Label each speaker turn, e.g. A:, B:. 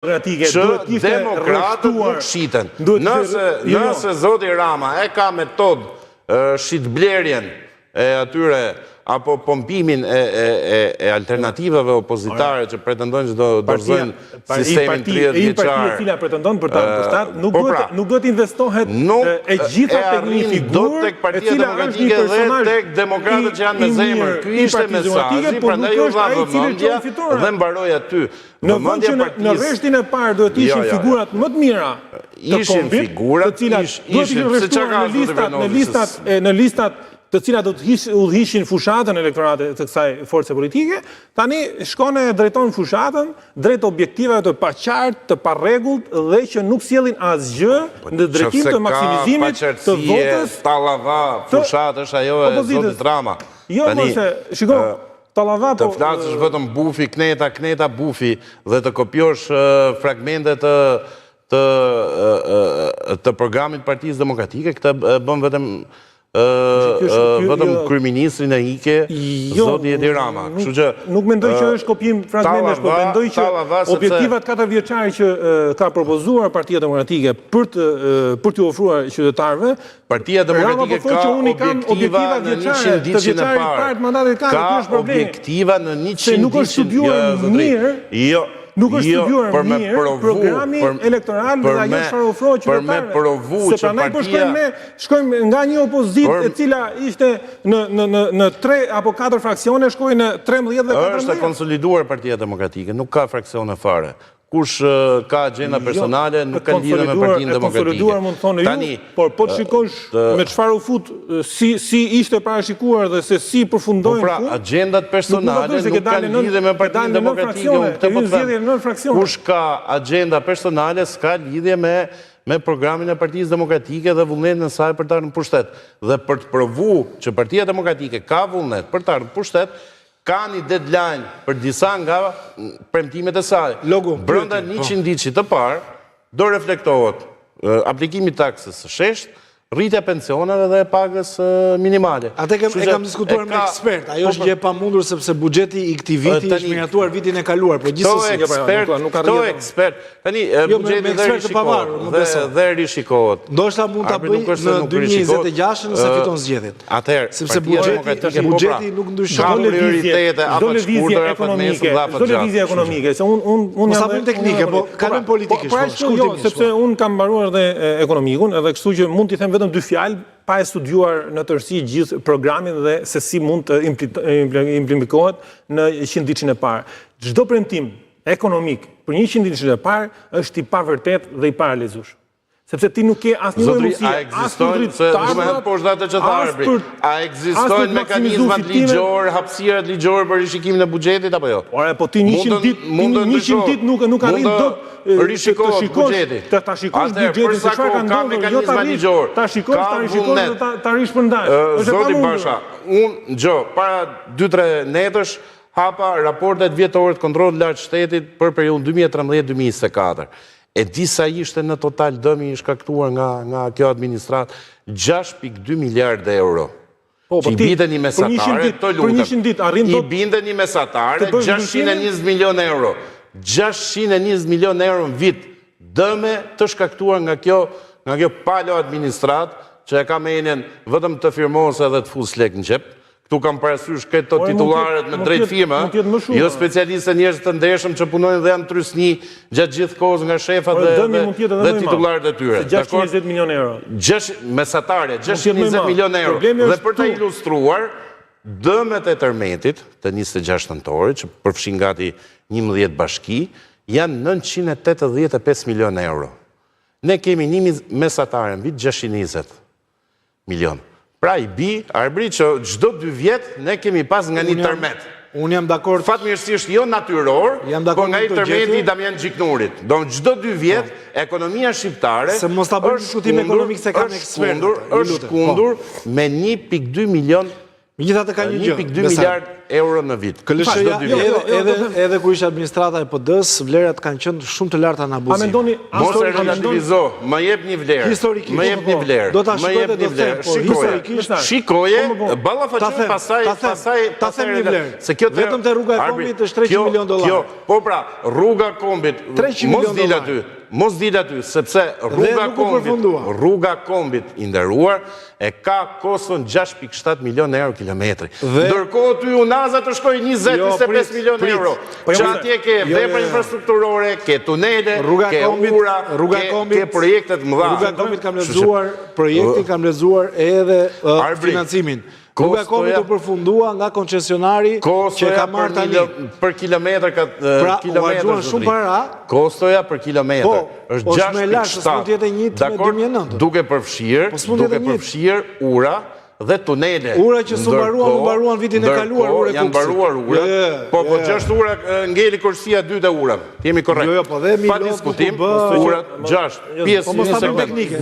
A: që demokratët nuk shiten. Nëse zoti Rama e ka metodë shitblerjen e atyre apo pompimin e alternativave opozitare që pretendojnë që do dorëzojnë sistemin 30 vjeçar.
B: Partia e cila pretendon për ta mbështat, nuk duhet investohet e gjitha tek një figurë e cila është një personazh
A: tek demokratët që janë me zemër. Ky ishte mesazhi, prandaj u dha vëmendje dhe mbaroi aty.
B: Në rreshtin e parë duhet ishin figurat më të mira.
A: Ishin figurat të cilat
B: në listat të cilat do të udhëhiqin fushatën elektorate të kësaj force politike, tani shkon e drejton fushatën drejt objektivave të paqartë, të parregullt dhe që nuk sjellin asgjë në drejtim të maksimizimit të votës.
A: Tallava, fushatë është ajo e zotit Rama.
B: Jo, mëse, shiko, tallava
A: të flasësh vetëm bufi, kneta, bufi dhe të kopjosh fragmentet të programit Partisë Demokratike, këtë bën vetëm kryeministrin e ike zoti Edi Rama.
B: Nuk mendoj që është kopjim fragmentesh, por mendoj që objektivat 4 vjeçare që ka propozuar Partia Demokratike për t'u ofruar qytetarëve,
A: Partia Demokratike ka objektiva në 100 ditëshin e parë. Ka objektiva në 100 ditëshin e parë.
B: Nuk është studiuar mirë programi elektoral dhe ajo çfarë ofrohet qytetarëve. Se prandaj po shkojmë nga një opozitë e cila ishte në 3 apo 4 fraksione, shkoi në 13 dhe 14.
A: Është e konsoliduar Partia Demokratike, nuk ka fraksione fare. Kush ka agjenda personale nuk ka lidhje me Partinë Demokratike.
B: Konsoliduar mund të thonë ju, por po të shikosh me çfarë u fut, si ishte parashikuar dhe se si përfundojnë.
A: Pra, agjendat personale nuk kanë lidhje me Partinë Demokratike. Kush ka agjenda personale s'ka lidhje me programin e Partisë Demokratike dhe vullnetin e saj për të ardhur në pushtet. Dhe për të provuar që Partia Demokratike ka vullnet për të ardhur në pushtet, ka një deadline për disa nga premtimet e saj. Brenda 100 ditësh të parë, do reflektohet aplikimi taksës së sheshtë, rritja pensioneve dhe pagës minimale.
C: Atë e kam diskutuar me ekspert. Ajo është gjë e pamundur sepse buxheti i këtij viti është miratuar vitin e kaluar, por gjithsesi
A: këto ekspert, tani buxheti dhe rishikohet.
C: Ndoshta mund ta bëj në 2026 nëse fiton zgjedhjet.
A: Atëherë,
C: sepse buxheti nuk ndryshon
A: prioritete apo shkurtër apo mesë dha
B: apo lëvizje ekonomike, se unë
C: jam në teknike, po kalojmë politikisht.
B: Shkurtimisht, sepse unë kam mbaruar dhe ekonomikun, edhe kështu që mund t'i them vetëm 2 fjalë pa e studiuar në tërësi gjithë programin dhe se si mund të implemikohet në 100 ditëshin e parë. Çdo premtim ekonomik për 100 ditëshin e parë është i pavërtet dhe i paralizuar. Sepse ti nuk ke asnjë mundësi,
A: a ekzistojnë mekanizmat ligjor, hapësirat ligjore për rishikimin e buxhetit apo jo?
B: Ore, po ti 100 ditë nuk arrin dot
A: të rishikosh buxheti.
B: Ta shikosh buxhetin se çfarë ka ndodhur, jo ta shikosh ta rish përndaj.
A: Zoti Basha, unë para 2-3 netësh hapa raportet vjetore të kontrollit lartë shtetit për periudhën 2013-2024. E disa ishte në total dëmi i shkaktuar nga kjo administratë 6.2 miliardë euro. Që i bindën një mesatare, të lutem, i bindën një mesatare 620 milion euro. 620 milion euro në vit dëme të shkaktuar nga kjo palo administratë që e ka menjen vetëm të firmos edhe të fus lek në qep. Këtu kam parasysh këto titullarët me drejt firma, jo specialistë njerëz të ndershëm që punojnë dhe janë trysni gjatë gjithë kohës nga shefat dhe titullarët e tyre.
B: 620 milion euro.
A: Mesatare, 620 milion euro. Dhe për ta ilustruar, dëmet e tërmetit të 26 nëntorit, që përfshin gati 11 bashki, janë 985 milion euro. Ne kemi një mesatare në vit 620 milion. Pra i arbri që gjdo 2 vjetë ne kemi pas nga një tërmet.
C: Unë jam dakord.
A: Fatmirësisht jo natyror, por nga i tërmeti i Damian Gjiknurit. Do në gjdo 2 vjetë, ekonomia shqiptare është kundur me 1.2 milion
C: Megjithatë ka një gjë.
A: 1.2 miliard euro në vit.
C: KLSH-ja edhe kur ishte administrata e PD-s, vlerat kanë qenë shumë të larta në abuzim.
A: Mos e relativizo, më jep një vlerë.
C: Historikisht.
A: Më jep një vlerë.
C: Do ta shikoj dhe do të them, po historikisht.
A: Shikoje, ballafaqoj pastaj
C: ta them një vlerë.
A: Se kjo
C: vetëm te rruga e Kombit është 300 milion dollar.
A: Po pra, rruga e Kombit, mos dil aty, sepse rruga e Kombit i nderuar e ka koston 6.7 milion euro kilometri. Ndërkohë ty unaza të shkoj 20-25 milion euro. Që atje ke vepra infrastrukturore, ke tunele, ke ura, ke projektet mëdha.
C: Rruga e Kombit kam lexuar, projektin kam lexuar edhe financimin. Rruga e Kombit u përfundua nga koncesionari që ka marrë tani
A: për kilometër
C: shumë para.
A: Kostoja për kilometër është 6.7. Duke përfshirë ura dhe tunele.
C: Ura që s'u mbaruan vitin e kaluar ura.
A: Janë mbaruar ura. Po 6 ura ngeli Korsia 2 dhe ura. Jemi korrekt.
C: Jo, po dhe
A: pa diskutim, ura 6. Pjesë
C: teknike.